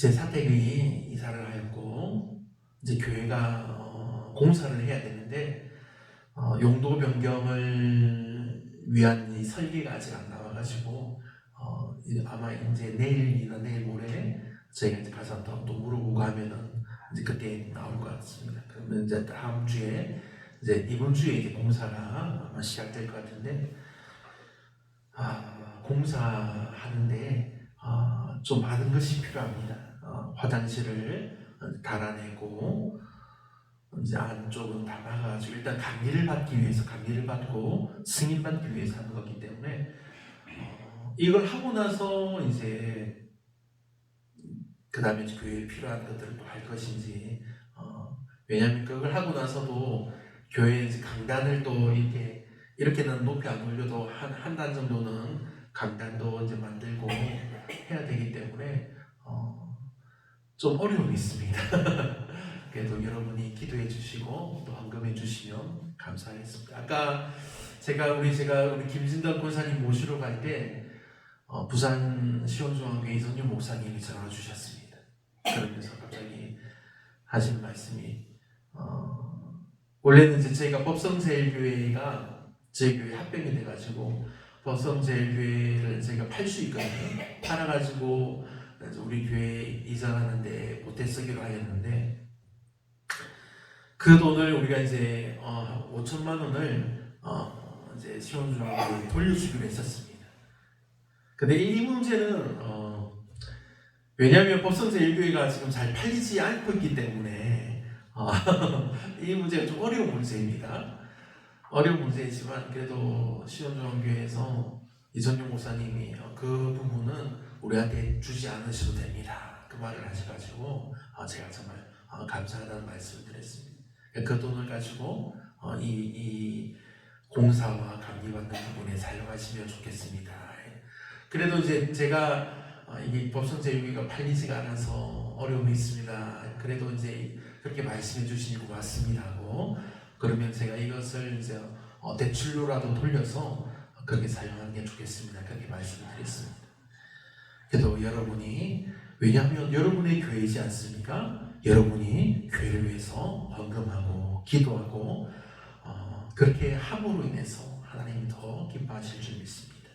제 사택이 이사를 하였고 이제 교회가 공사를 해야 되는데 용도 변경을 위한 이 설계가 아직 안 나와가지고 아마 이제 내일이나 내일 모레 저희가 이제 가서 또 물어보고 하면은 이제 그때 나올 것 같습니다. 그러면 이제 다음 주에 이제 이번 주에 이제 공사가 아마 시작될 것 같은데 공사하는데 좀 많은 것이 필요합니다. 화장실을 달아내고 이제 안쪽은 다 막아가지고 일단 감리를 받기 위해서 감리를 받고 승인 받기 위해서 하는 거기 때문에 이걸 하고 나서 이제 그 다음에 교회에 필요한 것들을 또 할 것인지 왜냐하면 그걸 하고 나서도 교회에 강단을 또 이렇게는 높이 안 올려도 한 단 정도는 강단도 이제 만들고 해야 되기 때문에 좀 어려움이 있습니다. 그래도 여러분이 기도해 주시고 또 헌금해 주시면 감사하겠습니다. 아까 제가 우리 김진덕 권사님 모시러 갈 때 부산 시원중앙교회 이성윤 목사님이 전화 주셨습니다. 그러면서 갑자기 하신 말씀이 원래는 이제 저희가 법성제일교회가 저희 교회 합병이 돼가지고 법성제일교회를 저희가 팔 수 있거든요. 팔아가지고 우리 교회에 이전하는데 보태 쓰기로 하였는데 그 돈을 우리가 이제 5천만 원을 이제 시원중앙교회에 돌려주기로 했었습니다. 근데 이 문제는 왜냐하면 법성제일교회가 지금 잘 팔리지 않고 있기 때문에 이 문제가 좀 어려운 문제입니다. 어려운 문제이지만 그래도 시원중앙교회에서 이전용 목사님이 그 부분은 우리한테 주지 않으셔도 됩니다. 그 말을 하셔가지고 제가 정말 감사하다는 말씀을 드렸습니다. 그 돈을 가지고 이 공사와 감리받는 부분에 사용하시면 좋겠습니다. 그래도 이제 제가 이게 법성제일교회가 팔리지가 않아서 어려움이 있습니다. 그래도 이제 그렇게 말씀해 주시니 고맙습니다 하고 그러면 제가 이것을 이제 대출로라도 돌려서 그렇게 사용하는 게 좋겠습니다. 그렇게 말씀을 드렸습니다. 그래도 여러분이 왜냐하면 여러분의 교회이지 않습니까? 여러분이 교회를 위해서 헌금하고 기도하고 그렇게 함으로 인해서 하나님이 더 기뻐하실 줄 믿습니다.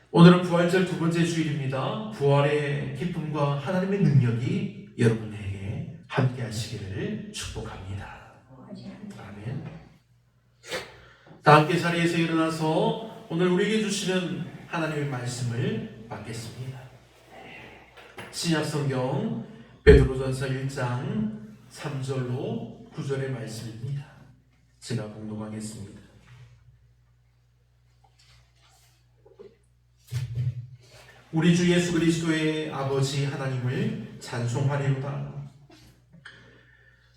오늘은 부활절 두 번째 주일입니다. 부활의 기쁨과 하나님의 능력이 여러분에게 함께 하시기를 축복합니다. 아멘. 다 함께 자리에서 일어나서 오늘 우리에게 주시는 하나님의 말씀을 받겠습니다. 신약성경 베드로전서 1장 3절로 9절의 말씀입니다. 제가 봉독하겠습니다. 우리 주 예수 그리스도의 아버지 하나님을 찬송하리로다.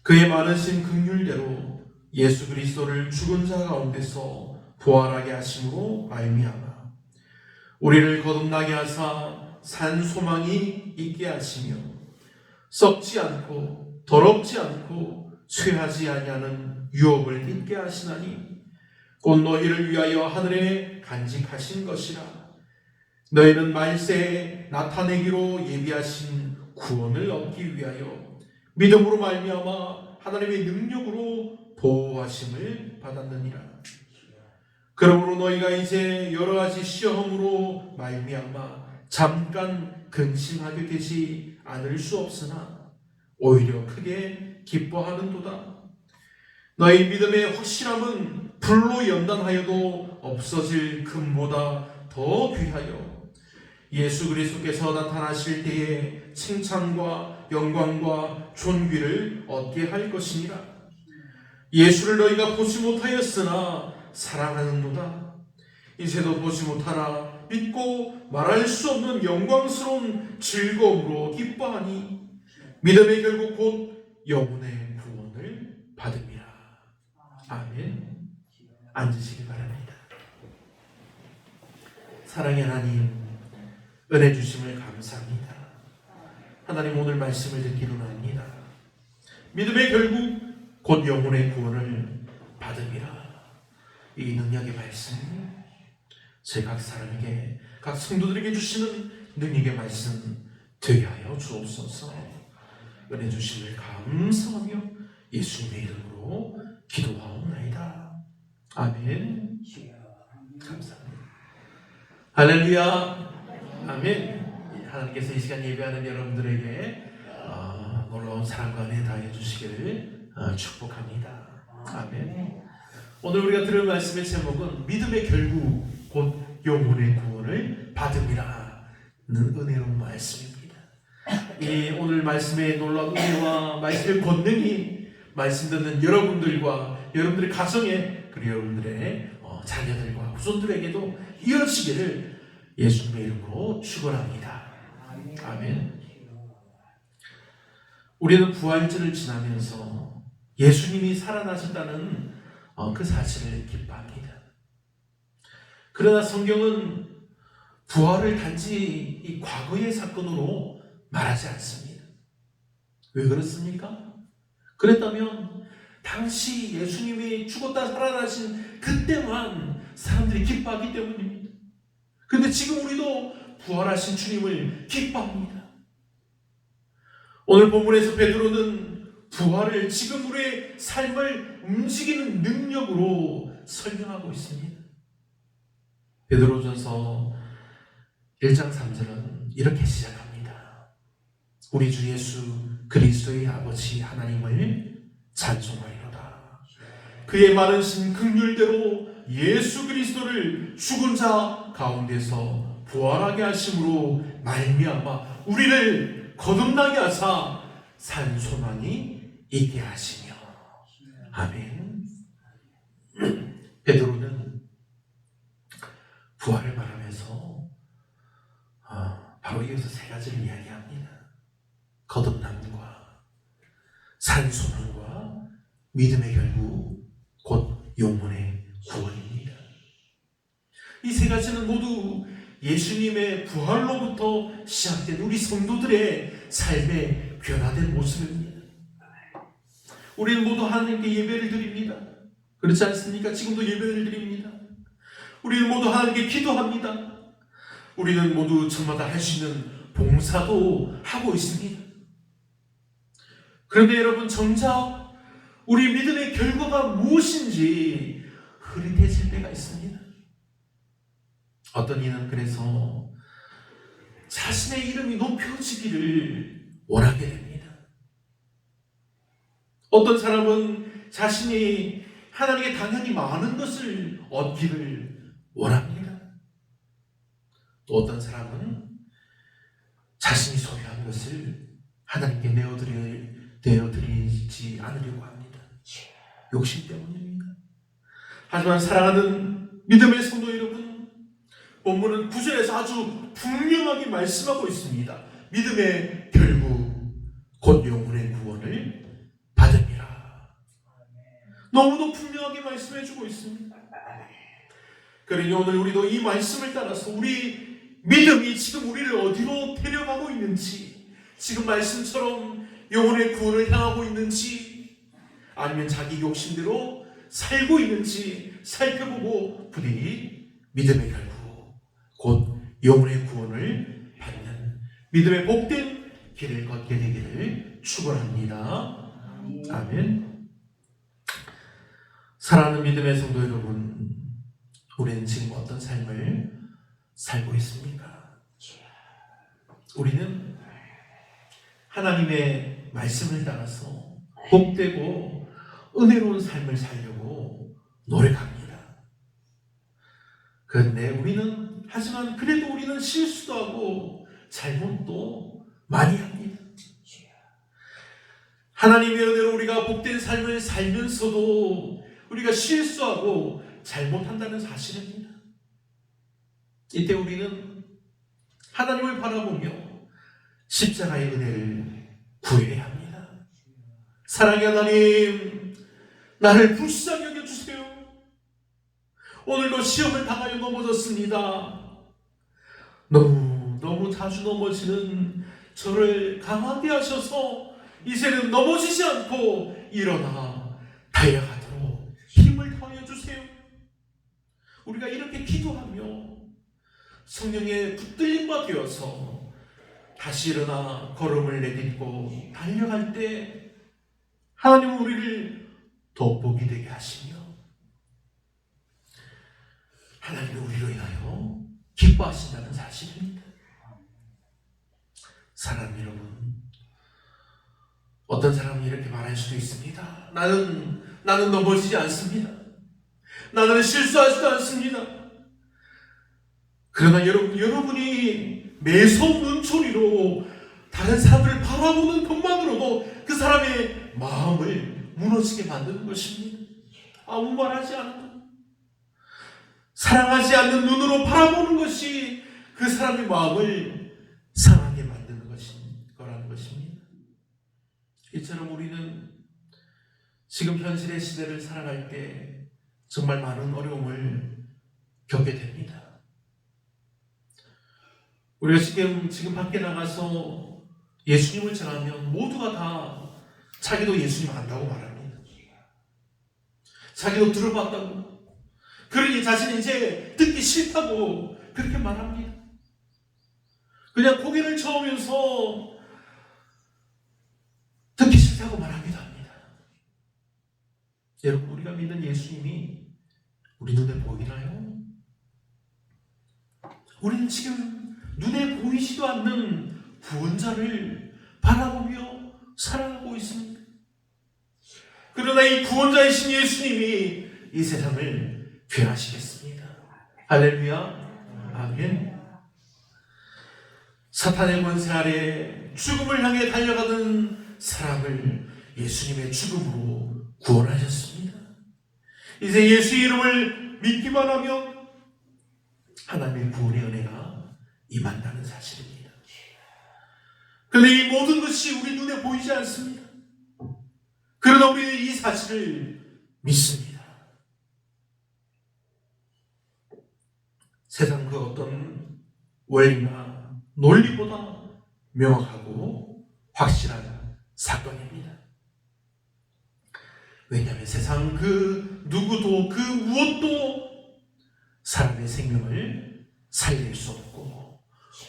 그의 많으신 긍휼대로 예수 그리스도를 죽은 자 가운데서 부활하게 하심으로 말미암아 우리를 거듭나게 하사 산 소망이 있게 하시며 썩지 않고 더럽지 않고 쇠하지 아니하는 유업을 잊게 하시나니 곧 너희를 위하여 하늘에 간직하신 것이라. 너희는 말세에 나타내기로 예비하신 구원을 얻기 위하여 믿음으로 말미암아 하나님의 능력으로 보호하심을 받았느니라. 그러므로 너희가 이제 여러 가지 시험으로 말미암아 잠깐 근심하게 되지 않을 수 없으나 오히려 크게 기뻐하는도다. 너희 믿음의 확실함은 불로 연단하여도 없어질 금보다 더 귀하여 예수 그리스도께서 나타나실 때에 칭찬과 영광과 존귀를 얻게 할 것이니라. 예수를 너희가 보지 못하였으나 사랑하는도다. 이제도 보지 못하나 믿고 말할 수 없는 영광스러운 즐거움으로 기뻐하니 믿음의 결국 곧 영혼의 구원을 받음이라. 아멘. 앉으시기 바랍니다. 사랑의 하나님, 은혜 주심을 감사합니다. 하나님, 오늘 말씀을 듣기로 합니다. 믿음의 결국 곧 영혼의 구원을 받음이라. 이 능력의 말씀, 제 각 사람에게, 각 성도들에게 주시는 능력의 말씀 되게 하여 주옵소서. 은혜 주심을 감사하며 예수님의 이름으로 기도하옵나이다. 아멘. 감사합니다. 할렐루야. 아멘. 하나님께서 이 시간 예배하는 여러분들에게 놀라운 사랑과 은혜 다해 주시기를 축복합니다. 아멘. 오늘 우리가 들을 말씀의 제목은 믿음의 결국 곧 영혼의 구원을 받음이라는 은혜로운 말씀입니다. 이 오늘 말씀의 놀라운 은혜와 말씀의 권능이 말씀 듣는 여러분들과 여러분들의 가정에 그리고 여러분들의 자녀들과 후손들에게도 이어지기를 예수님의 이름으로 축원합니다. 아멘. 우리는 부활절을 지나면서 예수님이 살아나셨다는 그 사실을 기뻐합니다. 그러나 성경은 부활을 단지 이 과거의 사건으로 말하지 않습니다. 왜 그렇습니까? 그랬다면 당시 예수님이 죽었다 살아나신 그때만 사람들이 기뻐하기 때문입니다. 그런데 지금 우리도 부활하신 주님을 기뻐합니다. 오늘 본문에서 베드로는 부활을 지금 우리의 삶을 움직이는 능력으로 설명하고 있습니다. 베드로전서 1장 3절은 이렇게 시작합니다. 우리 주 예수 그리스도의 아버지 하나님을 찬송하리로다. 그의 많으신 긍휼대로 예수 그리스도를 죽은 자 가운데서 부활하게 하심으로 말미암아 우리를 거듭나게 하사 산 소망이 있게 하시며. 아멘. 베드로는 부활을 말하면서 바로 이어서 세 가지를 이야기합니다. 거듭남과 산 소망과 믿음의 결국 곧 영혼의 구원입니다. 이 세 가지는 모두 예수님의 부활로부터 시작된 우리 성도들의 삶의 변화된 모습입니다. 우리는 모두 하나님께 예배를 드립니다. 그렇지 않습니까? 지금도 예배를 드립니다. 우리는 모두 하나님께 기도합니다. 우리는 모두 저마다 할 수 있는 봉사도 하고 있습니다. 그런데 여러분, 정작 우리 믿음의 결과가 무엇인지 흐릿해질 때가 있습니다. 어떤 이는 그래서 자신의 이름이 높여지기를 원하게 됩니다. 어떤 사람은 자신이 하나님께 당연히 많은 것을 얻기를 원합니다. 또 어떤 사람은 자신이 소유한 것을 하나님께 내어드리지 않으려고 합니다. 욕심 때문입니다. 하지만 사랑하는 믿음의 성도 여러분, 본문은 9절에서 아주 분명하게 말씀하고 있습니다. 믿음의 결국 곧 영혼의 구원을 받음이라. 너무도 분명하게 말씀해주고 있습니다. 그러니 오늘 우리도 이 말씀을 따라서 우리 믿음이 지금 우리를 어디로 데려가고 있는지, 지금 말씀처럼 영혼의 구원을 향하고 있는지, 아니면 자기 욕심대로 살고 있는지 살펴보고 부디 믿음의 결국 곧 영혼의 구원을 받는 믿음의 복된 길을 걷게 되기를 축원합니다. 아멘. 사랑하는 믿음의 성도 여러분, 우리는 지금 어떤 삶을 살고 있습니까? 우리는 하나님의 말씀을 따라서 복되고 은혜로운 삶을 살려고 노력합니다. 그런데 하지만 그래도 우리는 실수도 하고 잘못도 많이 합니다. 하나님의 은혜로 우리가 복된 삶을 살면서도 우리가 실수하고 잘못한다는 사실입니다. 이때 우리는 하나님을 바라보며 십자가의 은혜를 구해야 합니다. 사랑의 하나님, 나를 불쌍히 여겨주세요. 오늘도 시험을 당하여 넘어졌습니다. 너무 자주 넘어지는 저를 강하게 하셔서 이제는 넘어지지 않고 일어나 달려가도록 힘을 더해 주세요. 우리가 이렇게 기도하며 성령의 붙들림과 되어서 다시 일어나 걸음을 내딛고 달려갈 때 하나님은 우리를 돋보기 되게 하시며 하나님이 우리로 인하여 기뻐하신다는 사실입니다. 사랑하는 여러분, 어떤 사람이 이렇게 말할 수도 있습니다. 나는 넘어지지 않습니다. 나는 실수하지도 않습니다. 그러나 여러분이 매서운 소리로 다른 사람들을 바라보는 것만으로도 그 사람의 마음을 무너지게 만드는 것입니다. 아무 말하지 않아도 사랑하지 않는 눈으로 바라보는 것이 그 사람의 마음을 상하게 만드는 거라는 것입니다. 이처럼 우리는 지금 현실의 시대를 살아갈 때 정말 많은 어려움을 겪게 됩니다. 우리가 지금 밖에 나가서 예수님을 전하면 모두가 다 자기도 예수님 안다고 말합니다. 자기도 들어봤다고. 그러니 자신이 이제 듣기 싫다고 그렇게 말합니다. 그냥 고개를 저으면서 듣기 싫다고 말하기도 합니다. 여러분, 우리가 믿는 예수님이 우리 눈에 보이나요? 우리는 지금 눈에 보이지도 않는 구원자를 바라보며 살아가고 있습니다. 그러나 이 구원자이신 예수님이 이 세상을 변화시켰습니다. 할렐루야, 아멘. 사탄의 권세 아래 죽음을 향해 달려가는 사람을 예수님의 죽음으로 구원하셨습니다. 이제 예수의 이름을 믿기만 하면 하나님의 구원의 은혜가 임한다는 사실입니다. 그런데 이 모든 것이 우리 눈에 보이지 않습니다. 그러나 우리는 이 사실을 믿습니다. 세상 그 어떤 원리나 논리보다 명확하고 확실한 사건입니다. 왜냐하면 세상 그 누구도 그 무엇도 사람의 생명을 살릴 수 없고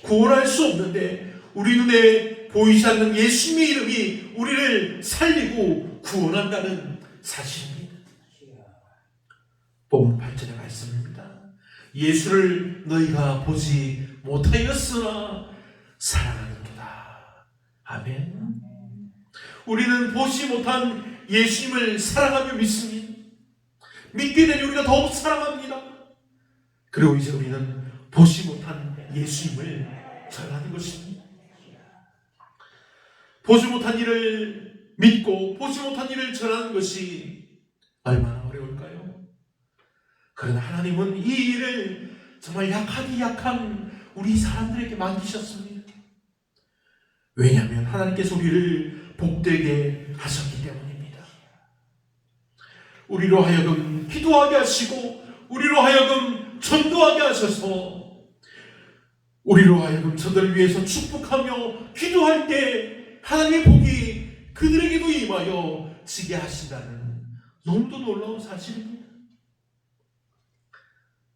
구원할 수 없는데 우리 눈에 보이지 않는 예수님의 이름이 우리를 살리고 구원한다는 사실입니다. 본문 8절의 말씀입니다. 예수를 너희가 보지 못하였으나 사랑하는도다. 아멘. 우리는 보지 못한 예수님을 사랑하며 믿습니다. 믿게 되니 우리가 더욱 사랑합니다. 그리고 이제 우리는 보지 못한 예수님을 전하는 것입니다. 보지 못한 일을 믿고 보지 못한 일을 전하는 것이 얼마나 어려울까요? 그러나 하나님은 이 일을 정말 약하디 약한 우리 사람들에게 맡기셨습니다. 왜냐하면 하나님께서 우리를 복되게 하셨기 때문입니다. 우리로 하여금 기도하게 하시고 우리로 하여금 전도하게 하셔서 우리로 하여금 저들을 위해서 축복하며 기도할 때 하나님의 복이 그들에게도 임하여 지게 하신다는 너무도 놀라운 사실입니다.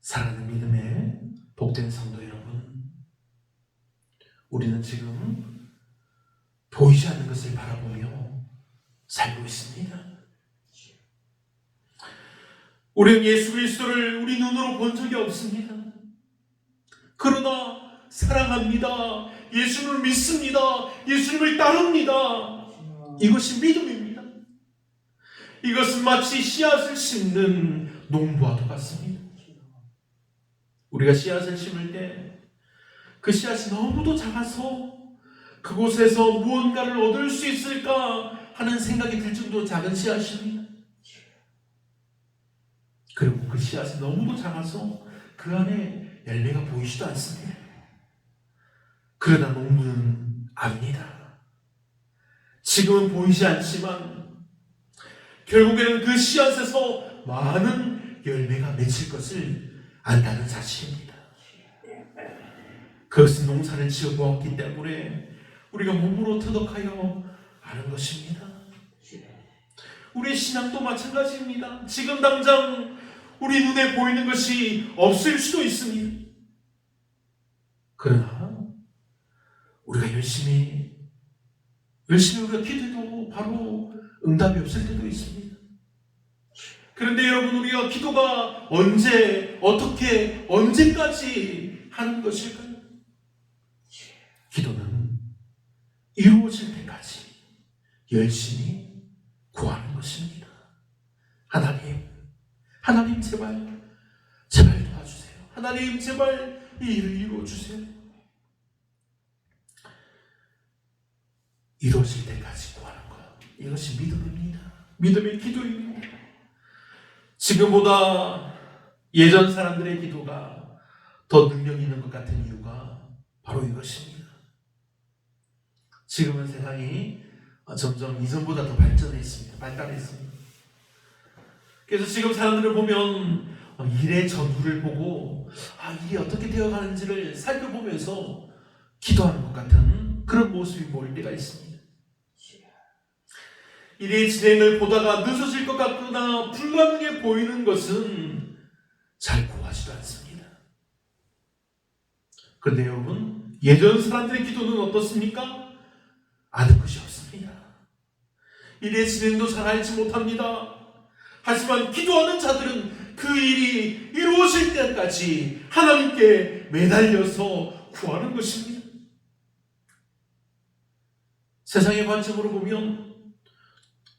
사랑하는 믿음의 복된 성도 여러분, 우리는 지금 보이지 않는 것을 바라보며 살고 있습니다. 우리는 예수 그리스도를 우리 눈으로 본 적이 없습니다. 그러나 사랑합니다. 예수님을 믿습니다. 예수님을 따릅니다. 이것이 믿음입니다. 이것은 마치 씨앗을 심는 농부와도 같습니다. 우리가 씨앗을 심을 때 그 씨앗이 너무도 작아서 그곳에서 무언가를 얻을 수 있을까 하는 생각이 들 정도로 작은 씨앗입니다. 그리고 그 씨앗이 너무도 작아서 그 안에 열매가 보이지도 않습니다. 그러나 농부는 압니다. 지금은 보이지 않지만 결국에는 그 씨앗에서 많은 열매가 맺힐 것을 안다는 사실입니다. 그것은 농사를 지어보았기 때문에 우리가 몸으로 터득하여 아는 것입니다. 우리의 신앙도 마찬가지입니다. 지금 당장 우리 눈에 보이는 것이 없을 수도 있습니다. 그러나 우리가 열심히 우리가 기도해도 바로 응답이 없을 때도 있습니다. 그런데 여러분, 우리가 기도가 언제, 어떻게, 언제까지 하는 것일까요? 기도는 이루어질 때까지 열심히 구하는 것입니다. 하나님 제발 도와주세요. 하나님 제발 이 일을 이루어주세요. 이루어질 때까지 구하는 것, 이것이 믿음입니다. 믿음의 기도입니다. 지금보다 예전 사람들의 기도가 더 능력 있는 것 같은 이유가 바로 이것입니다. 지금은 세상이 점점 이전보다 더 발달했습니다. 그래서 지금 사람들을 보면 일의 전후를 보고 일이 어떻게 되어가는지를 살펴보면서 기도하는 것 같은 그런 모습이 보일 때가 있습니다. 일의 진행을 보다가 늦어질 것 같거나 불가능해 보이는 것은 잘 구하지도 않습니다. 그런데 여러분, 예전 사람들의 기도는 어떻습니까? 아는 것이 없습니다. 일의 진행도 잘 알지 못합니다. 하지만 기도하는 자들은 그 일이 이루어질 때까지 하나님께 매달려서 구하는 것입니다. 세상의 관점으로 보면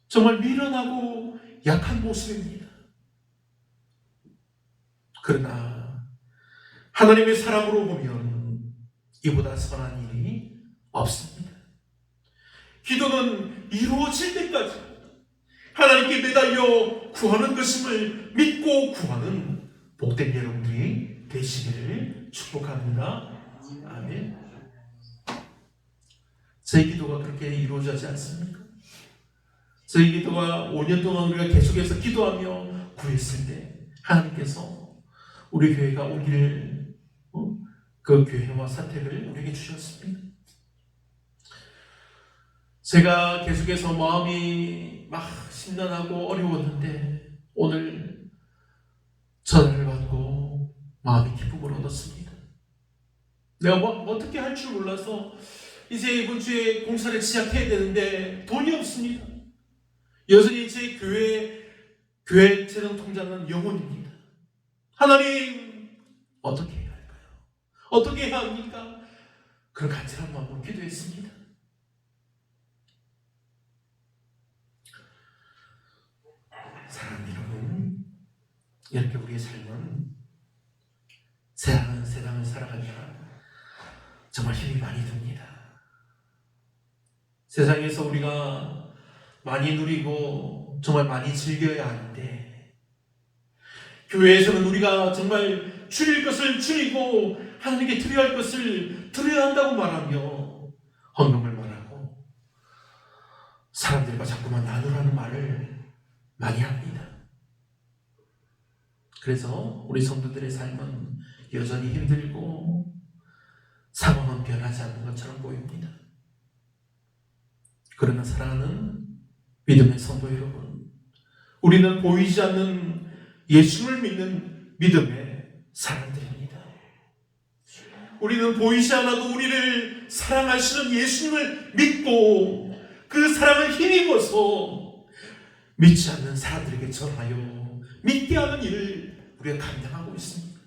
정말 미련하고 약한 모습입니다. 그러나 하나님의 사람으로 보면 이보다 선한 일이 없습니다. 기도는 이루어질 때까지 하나님께 매달려 구하는 것임을 믿고 구하는 복된 여러분들이 되시기를 축복합니다. 아멘. 제 기도가 그렇게 이루어지지 않습니까? 저희 기도가 5년 동안 우리가 계속해서 기도하며 구했을 때 하나님께서 우리 교회가 오길 그 교회와 사택을 우리에게 주셨습니다. 제가 계속해서 마음이 막 심란하고 어려웠는데 오늘 전화를 받고 마음이 기쁨을 얻었습니다. 내가 어떻게 할 줄 몰라서 이제 이번 주에 공사를 시작해야 되는데 돈이 없습니다. 여전히 제 교회 재정 통장은 영원입니다. 하나님, 어떻게 해야 할까요? 어떻게 해야 합니까? 그런 간절한 마음으로 기도했습니다. 사랑하는 여러분, 이렇게 우리의 삶은 세상을 살아가니까 정말 힘이 많이 듭니다. 세상에서 우리가 많이 누리고 정말 많이 즐겨야 하는데 교회에서는 우리가 정말 줄일 것을 줄이고 하나님께 드려야 할 것을 드려야 한다고 말하며 헌금을 말하고 사람들과 자꾸만 나누라는 말을 많이 합니다. 그래서 우리 성도들의 삶은 여전히 힘들고 상황은 변하지 않는 것처럼 보입니다. 그러나 사랑하는 믿음의 성도 여러분, 우리는 보이지 않는 예수를 믿는 믿음의 사람들입니다. 우리는 보이지 않아도 우리를 사랑하시는 예수님을 믿고 그 사랑을 힘입어서 믿지 않는 사람들에게 전하여 믿게 하는 일을 우리가 감당하고 있습니다.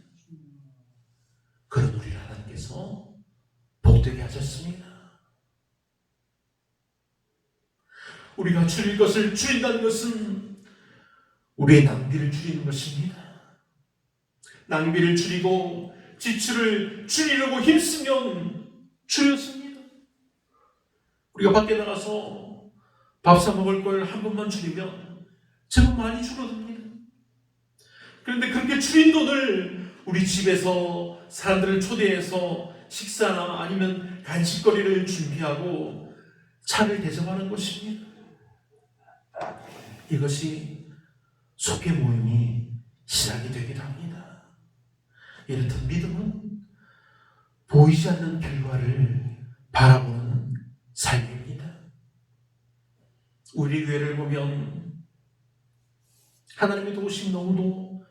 그런 우리를 하나님께서 복되게 하셨습니다. 우리가 줄일 것을 줄인다는 것은 우리의 낭비를 줄이는 것입니다. 낭비를 줄이고 지출을 줄이려고 힘쓰면 줄였습니다. 우리가 밖에 나가서 밥 사 먹을 걸 한 번만 줄이면 제법 많이 줄어듭니다. 그런데 그렇게 줄인 돈을 우리 집에서 사람들을 초대해서 식사나 아니면 간식거리를 준비하고 차를 대접하는 것입니다. 이것이 속회 모임이 시작이 되기도 합니다. 이렇듯 믿음은 보이지 않는 결과를 바라보는 삶입니다. 우리 교회를 보면 하나님의 도우심이 너무도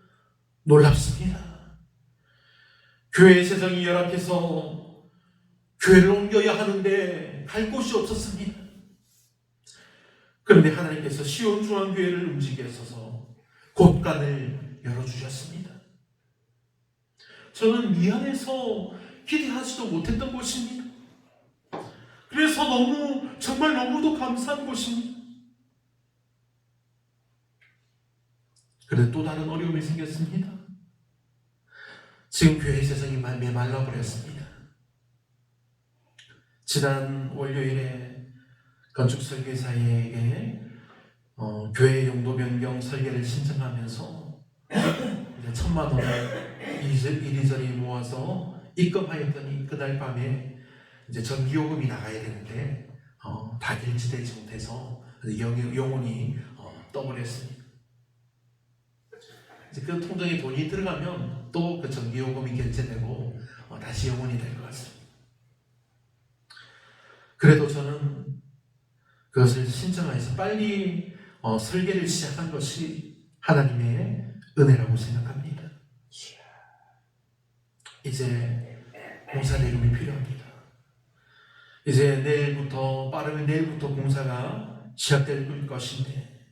놀랍습니다. 교회의 세상이 열악해서 교회를 옮겨야 하는데 갈 곳이 없었습니다. 그런데 하나님께서 시온중앙교회를 움직이셔서 곳간을 열어주셨습니다. 저는 미안해서 기대하지도 못했던 곳입니다. 그래서 정말 너무도 감사한 곳입니다. 그런데 또 다른 어려움이 생겼습니다. 지금 교회 재정이 메말라 버렸습니다. 지난 월요일에 건축설계사에게 교회 용도 변경 설계를 신청하면서 이제 1,000만 원을 이리저리 모아서 입금하였더니 그날 밤에 이제 전기요금이 나가야 되는데 다 결제되지 못해서 영원히 떠버렸습니다. 이제 그 통장에 돈이 들어가면 또 그 전기요금이 결제되고 다시 영원히 될 것 같습니다. 그래도 저는 그것을 신청해서 빨리 설계를 시작한 것이 하나님의 은혜라고 생각합니다. 이제 공사 대금이 필요합니다. 이제 빠르면 내일부터 공사가 시작될 것인데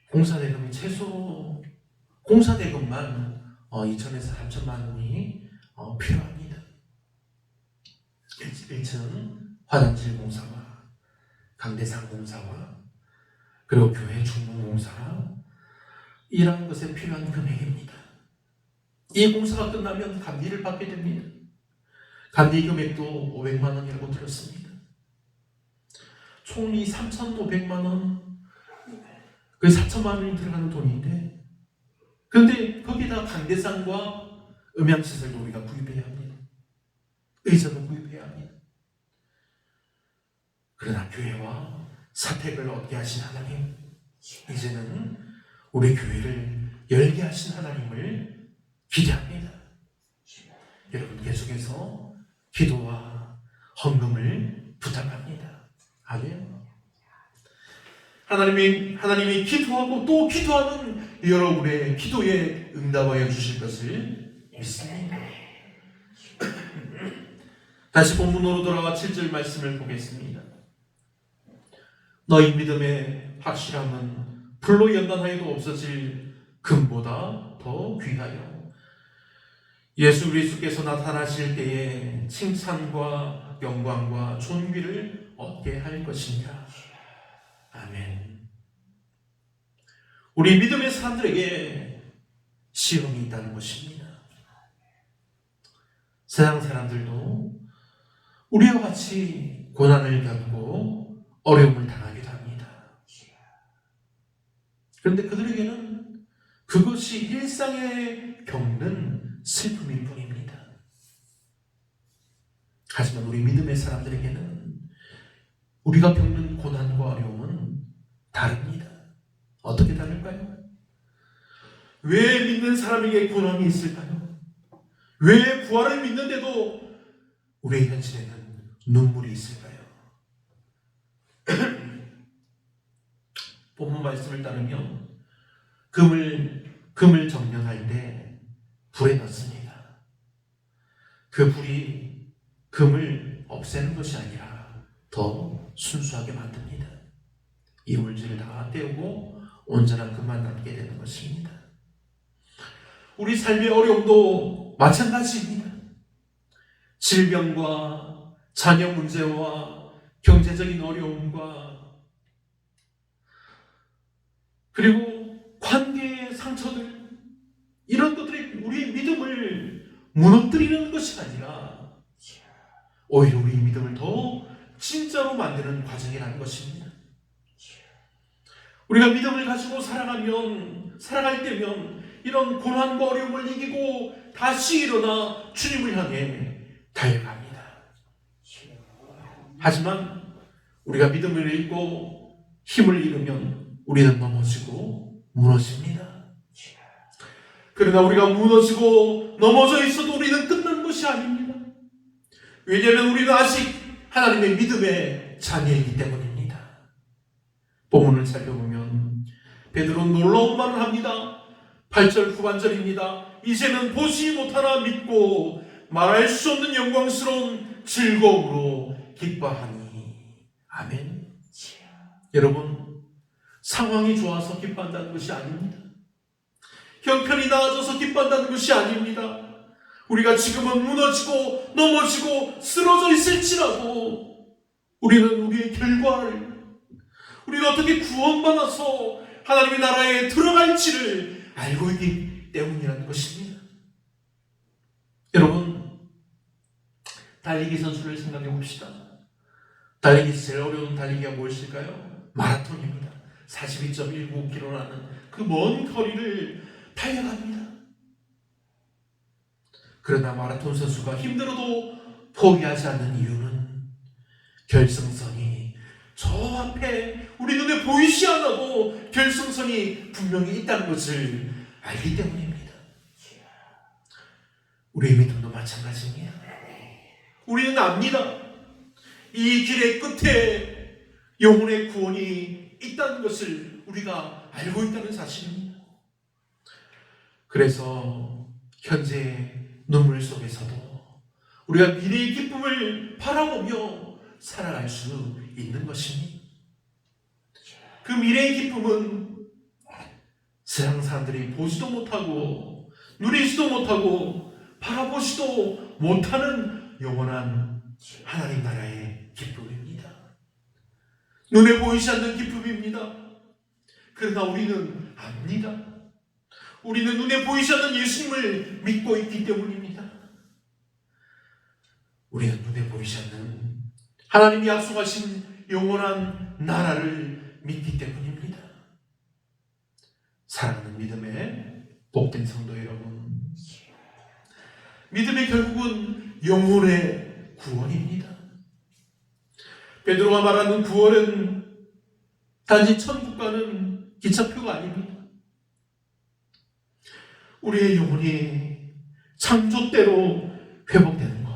공사 대금이 최소 공사 대금만 2천에서 3천만 원이 필요합니다. 1층 화장실 공사와 강대상 공사와 그리고 교회 중문 공사와 이러한 것에 필요한 금액입니다. 이 공사가 끝나면 감리를 받게 됩니다. 감리 금액도 500만 원이라고 들었습니다. 총이 3,500만 원, 거의 4천만 원이 들어가는 돈인데 그런데 거기다 강대상과 음향시설도 우리가 구입해야 합니다. 의자도 구입해야 합니다. 그러나 교회와 사택을 얻게 하신 하나님, 이제는 우리 교회를 열게 하신 하나님을 기대합니다. 여러분 계속해서 기도와 헌금을 부탁합니다. 아멘. 하나님이 기도하고 또 기도하는 여러분의 기도에 응답하여 주실 것을 믿습니다. 다시 본문으로 돌아와 7절 말씀을 보겠습니다. 너희 믿음의 확실함은 불로 연단하여도 없어질 금보다 더 귀하여 예수 그리스도께서 나타나실 때에 칭찬과 영광과 존귀를 얻게 할 것입니다. 아멘. 우리 믿음의 사람들에게 시험이 있다는 것입니다. 세상 사람들도 우리와 같이 고난을 겪고 어려움을 당하기도 합니다. 그런데 그들에게는 그것이 일상에 겪는 슬픔일 뿐입니다. 하지만 우리 믿음의 사람들에게는 우리가 겪는 고난과 어려움은 다릅니다. 어떻게 다를까요? 왜 믿는 사람에게 고난이 있을까요? 왜 부활을 믿는데도 우리의 현실에는 눈물이 있을까요? 본문 말씀을 따르면 금을 정련할 때 불에 넣습니다. 그 불이 금을 없애는 것이 아니라 더 순수하게 만듭니다. 이물질을 다 떼우고 온전한 금만 남게 되는 것입니다. 우리 삶의 어려움도 마찬가지입니다. 질병과 자녀 문제와 경제적인 어려움과 그리고 관계의 상처들, 이런 것들이 우리의 믿음을 무너뜨리는 것이 아니라 오히려 우리의 믿음을 더 진짜로 만드는 과정이라는 것입니다. 우리가 믿음을 가지고 살아갈 때면 이런 고난과 어려움을 이기고 다시 일어나 주님을 향해 달려갑니다. 하지만 우리가 믿음을 잃고 힘을 잃으면 우리는 넘어지고 무너집니다. 그러나 우리가 무너지고 넘어져 있어도 우리는 끝난 것이 아닙니다. 왜냐하면 우리는 아직 하나님의 믿음의 자녀이기 때문입니다. 본문을 살펴보면 베드로는 놀라운 말을 합니다. 8절 후반절입니다. 이제는 보지 못하나 믿고 말할 수 없는 영광스러운 즐거움으로 기뻐하니. 아멘. 여러분, 상황이 좋아서 기뻐한다는 것이 아닙니다. 형편이 나아져서 기뻐한다는 것이 아닙니다. 우리가 지금은 무너지고 넘어지고 쓰러져 있을지라도 우리는 우리의 결과를, 우리가 어떻게 구원받아서 하나님의 나라에 들어갈지를 알고 있기 때문이라는 것입니다. 여러분, 달리기 선수를 생각해 봅시다. 달리기에서 제일 어려운 달리기가 무엇일까요? 마라톤입니다. 42.195km라는 그 먼 거리를 달려갑니다. 그러나 마라톤 선수가 힘들어도 포기하지 않는 이유는 결승선이 저 앞에 우리 눈에 보이지 않아도 결승선이 분명히 있다는 것을 알기 때문입니다. 우리의 믿음도 마찬가지입니다. 우리는 압니다. 이 길의 끝에 영혼의 구원이 있다는 것을 우리가 알고 있다는 사실입니다. 그래서 현재 눈물 속에서도 우리가 미래의 기쁨을 바라보며 살아갈 수 있는 것입니다. 그 미래의 기쁨은 세상 사람들이 보지도 못하고 누리지도 못하고 바라보지도 못하는 영원한 하나님 나라의 기쁨입니다. 눈에 보이지 않는 기쁨입니다. 그러나 우리는 압니다. 우리는 눈에 보이지 않는 예수님을 믿고 있기 때문입니다. 우리는 눈에 보이지 않는 하나님이 약속하신 영원한 나라를 믿기 때문입니다. 사랑하는 믿음의 복된 성도 여러분, 믿음의 결국은 영혼의 구원입니다. 베드로가 말하는 구원은 단지 천국 가는 기차표가 아닙니다. 우리의 영혼이 창조 때로 회복되는 것,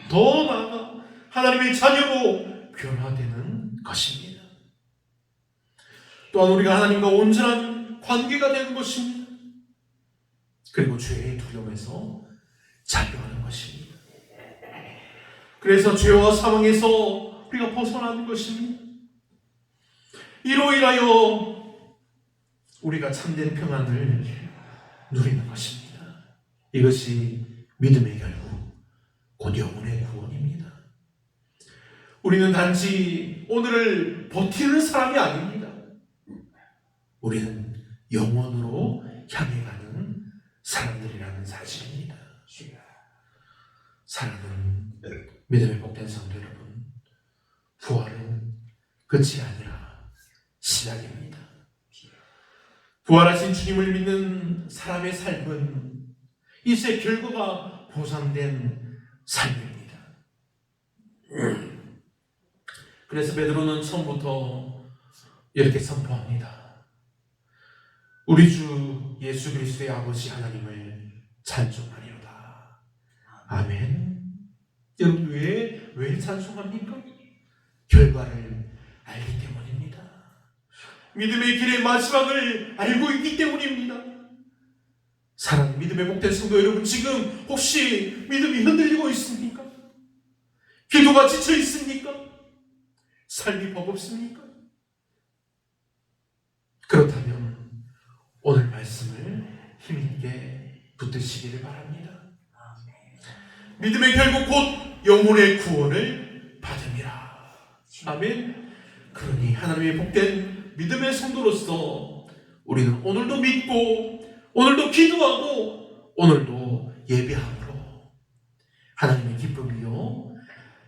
더 나아가 하나님의 자녀로 변화되는 것입니다. 또한 우리가 하나님과 온전한 관계가 되는 것입니다. 그리고 죄의 두려움에서 자유하는 것입니다. 그래서 죄와 사망에서 우리가 벗어나는 것입니다. 이로 인하여 우리가 참된 평안을 누리는 것입니다. 이것이 믿음의 결국, 곧 영혼의 구원입니다. 우리는 단지 오늘을 버티는 사람이 아닙니다. 우리는 영원으로 향해 가는 사람들이라는 사실입니다. 사랑하는 믿음의 복된 성도 여러분, 부활은 끝이 아니라 시작입니다. 부활하신 주님을 믿는 사람의 삶은 이세 결과가 보상된 삶입니다. 그래서 베드로는 처음부터 이렇게 선포합니다. 우리 주 예수 그리스도의 아버지 하나님을 찬송하리로다. 아멘. 여러분, 왜 찬송합니까? 결과를 알기 때문입니다. 믿음의 길의 마지막을 알고 있기 때문입니다. 사랑하는 믿음의 복된 성도 여러분, 지금 혹시 믿음이 흔들리고 있습니까? 기도가 지쳐 있습니까? 삶이 버겁습니까? 그렇다면 오늘 말씀을 힘있게 붙드시기를 바랍니다. 믿음의 결국 곧 영혼의 구원을 받음이라. 아멘. 그러니 하나님의 복된 믿음의 성도로서 우리는 오늘도 믿고, 오늘도 기도하고, 오늘도 예배함으로 하나님의 기쁨이요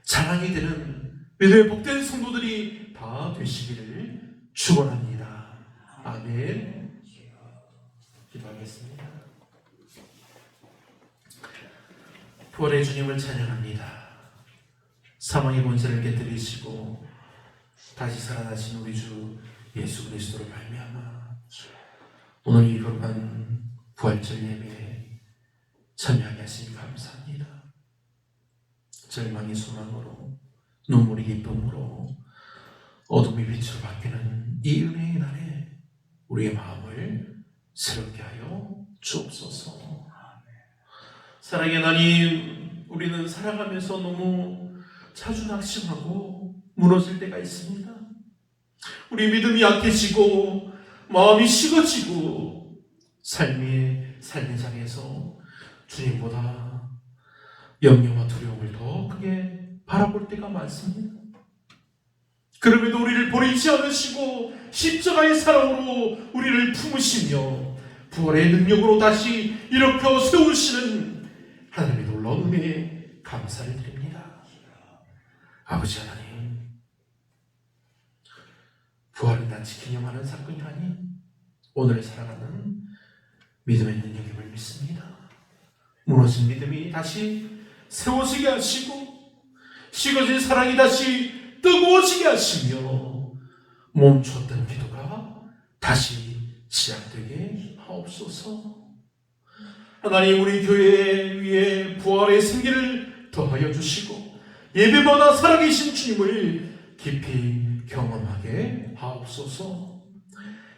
자랑이 되는 믿음의 복된 성도들이 다 되시기를 축원합니다. 아멘. 기도하겠습니다. 부활의 주님을 찬양합니다. 사망의 권세를 깨뜨리시고 다시 살아나신 우리 주 예수 그리스도를 말미암아 오늘 이 거룩한 부활절 예배에 참여하게 하시니 감사합니다. 절망이 소망으로, 눈물이 기쁨으로, 어둠이 빛으로 바뀌는 이 은혜의 날에 우리의 마음을 새롭게 하여 주옵소서. 사랑의 하나님, 우리는 살아가면서 너무 자주 낙심하고 무너질 때가 있습니다. 우리 믿음이 약해지고 마음이 식어지고 삶의 장에서 주님보다 염려와 두려움을 더 크게 바라볼 때가 많습니다. 그럼에도 우리를 버리지 않으시고 십자가의 사랑으로 우리를 품으시며 부활의 능력으로 다시 일으켜 세우시는 하나님의 놀라운 은혜에 감사를 드립니다. 아버지 하나님, 부활은 단지 기념하는 사건이 아닌 오늘을 살아가는 믿음의 능력임을 믿습니다. 무너진 믿음이 다시 세워지게 하시고 식어진 사랑이 다시 뜨거워지게 하시며 멈췄던 기도가 다시 시작되게 하옵소서. 하나님, 우리 교회 위에 부활의 생기를 더하여 주시고 예배마다 살아계신 주님을 깊이 경험하게 하옵소서.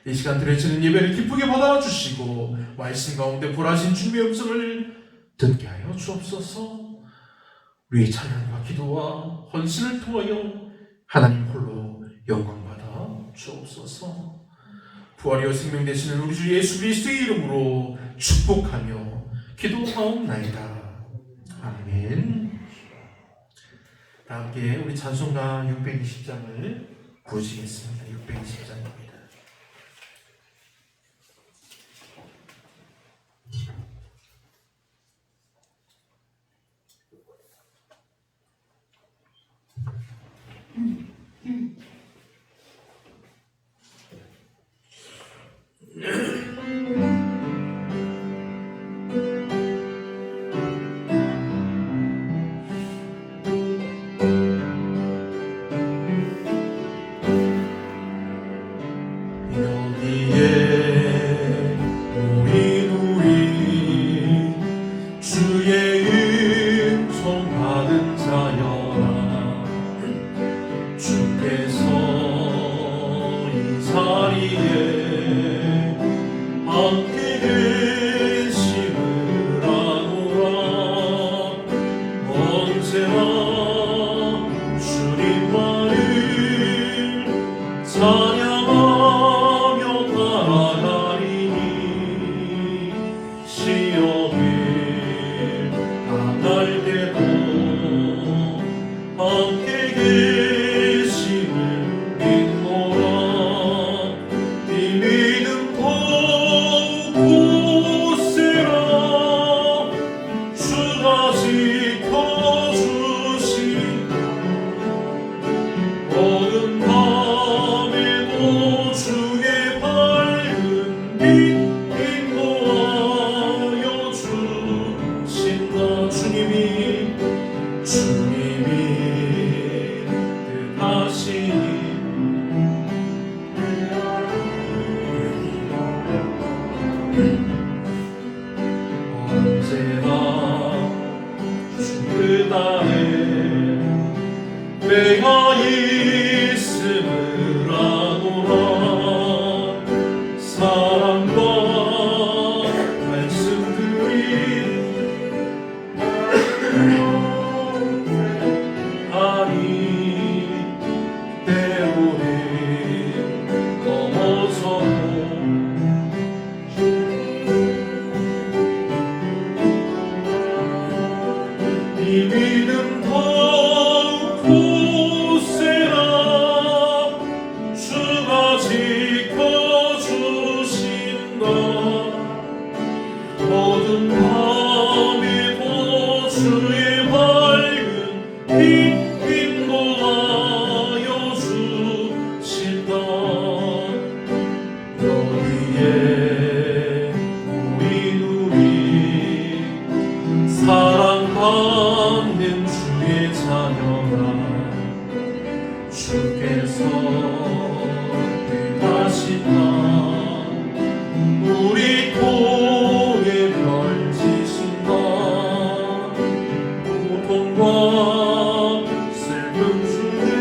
이 시간 드려지는 예배를 기쁘게 받아주시고 말씀 가운데 부활하신 주님의 음성을 듣게 하여 주옵소서. 우리의 찬양과 기도와 헌신을 통하여 하나님 홀로 영광받아 주옵소서. 부활이여 생명 되시는 우리 주 예수 그리스도의 이름으로 축복하며 기도하옵나이다. 아멘. 다 함께 우리 찬송가 620장을 부르시겠습니다. 620장입니다. 내가 있음을 아노라. 사랑과 말씀들이 아니 때로는 넘어서고 이 믿음 사랑받는 주의 자녀라. 주께서 뜻하신다. 우리 통에 펼치신다. 고통과 슬픔 중에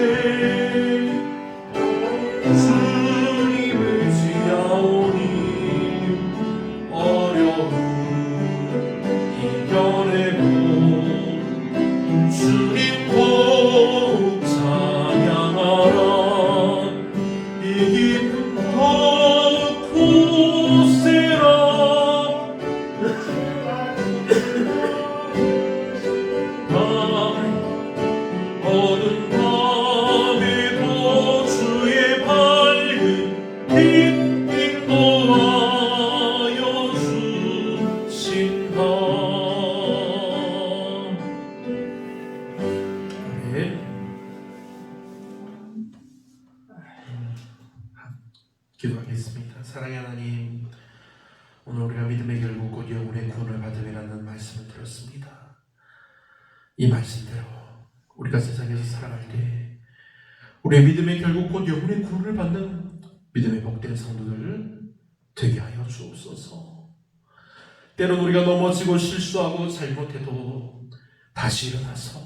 주님을 지하오니 어려움 이겨내고 이 말씀대로 우리가 세상에서 살아갈 때 우리의 믿음의 결국 곧 영혼의 구원을 받는 믿음의 복된 성도들 되게 하여 주옵소서. 때론 우리가 넘어지고 실수하고 잘못해도 다시 일어나서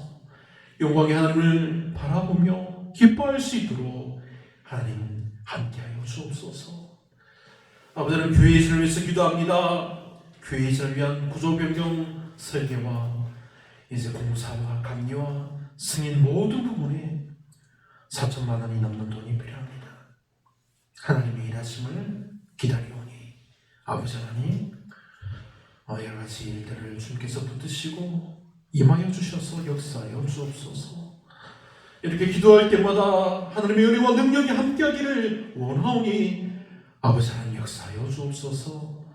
영광의 하나님을 바라보며 기뻐할 수 있도록 하나님 함께하여 주옵소서. 아버지는 교회의 진을 위해서 기도합니다. 교회의 진을 위한 구조변경 설계와 이제 공사와 감리와 승인 모든 부분에 4천만 원이 넘는 돈이 필요합니다. 하나님의 일하심을 기다리오니 아버지 하나님 여러 가지 일들을 주님께서 붙드시고 임하여 주셔서 역사하여 주옵소서. 이렇게 기도할 때마다 하나님의 은혜와 능력이 함께하기를 원하오니 아버지 하나님 역사하여 주옵소서.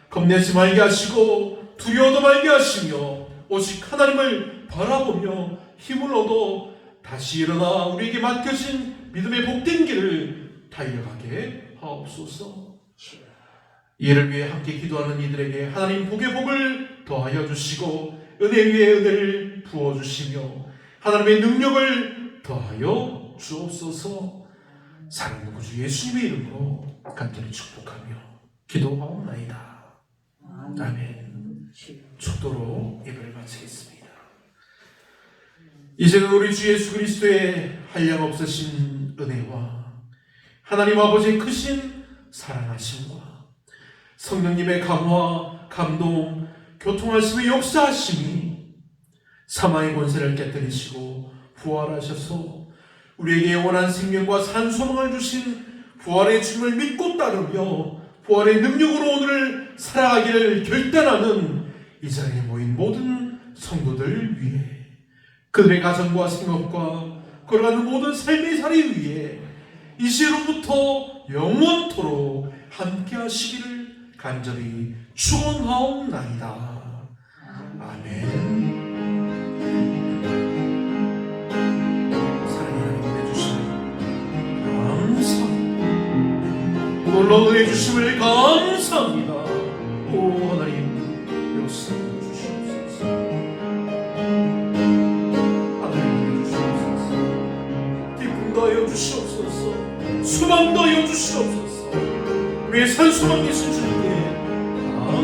겁내지 말게 하시고 두려워도 말게 하시며 오직 하나님을 바라보며 힘을 얻어 다시 일어나 우리에게 맡겨진 믿음의 복된 길을 달려가게 하옵소서. 이를 위해 함께 기도하는 이들에게 하나님 복의 복을 더하여 주시고 은혜 위에 은혜를 부어주시며 하나님의 능력을 더하여 주옵소서. 사랑하는 구주 예수님의 이름으로 간절히 축복하며 기도하옵나이다. 아멘. 축도로 예배를 마치겠습니다. 이제는 우리 주 예수 그리스도의 한량없으신 은혜와 하나님 아버지의 크신 사랑하심과 성령님의 감화, 감동, 교통하심의 역사하심이 사망의 권세를 깨뜨리시고 부활하셔서 우리에게 영원한 생명과 산소망을 주신 부활의 주님을 믿고 따르며 부활의 능력으로 오늘을 살아가기를 결단하는 이 자리에 모인 모든 성도들 위해 그들의 가정과 생업과 걸어가는 모든 삶의 자리 위에 이제로부터 영원토록 함께 하시기를 간절히 축원하옵나이다. 아멘. 사랑의 하나님 은혜 주심을 감사합니다. 놀라운 은혜 주심을 감사합니다. 오 하나님 역사하여 주시옵소서. 하나님 은혜 주시옵소서. 기쁨 더하여 주시옵소서. 소망 더하여 주시옵소서. 우리의 산소망 계신 주님께 감사합니다.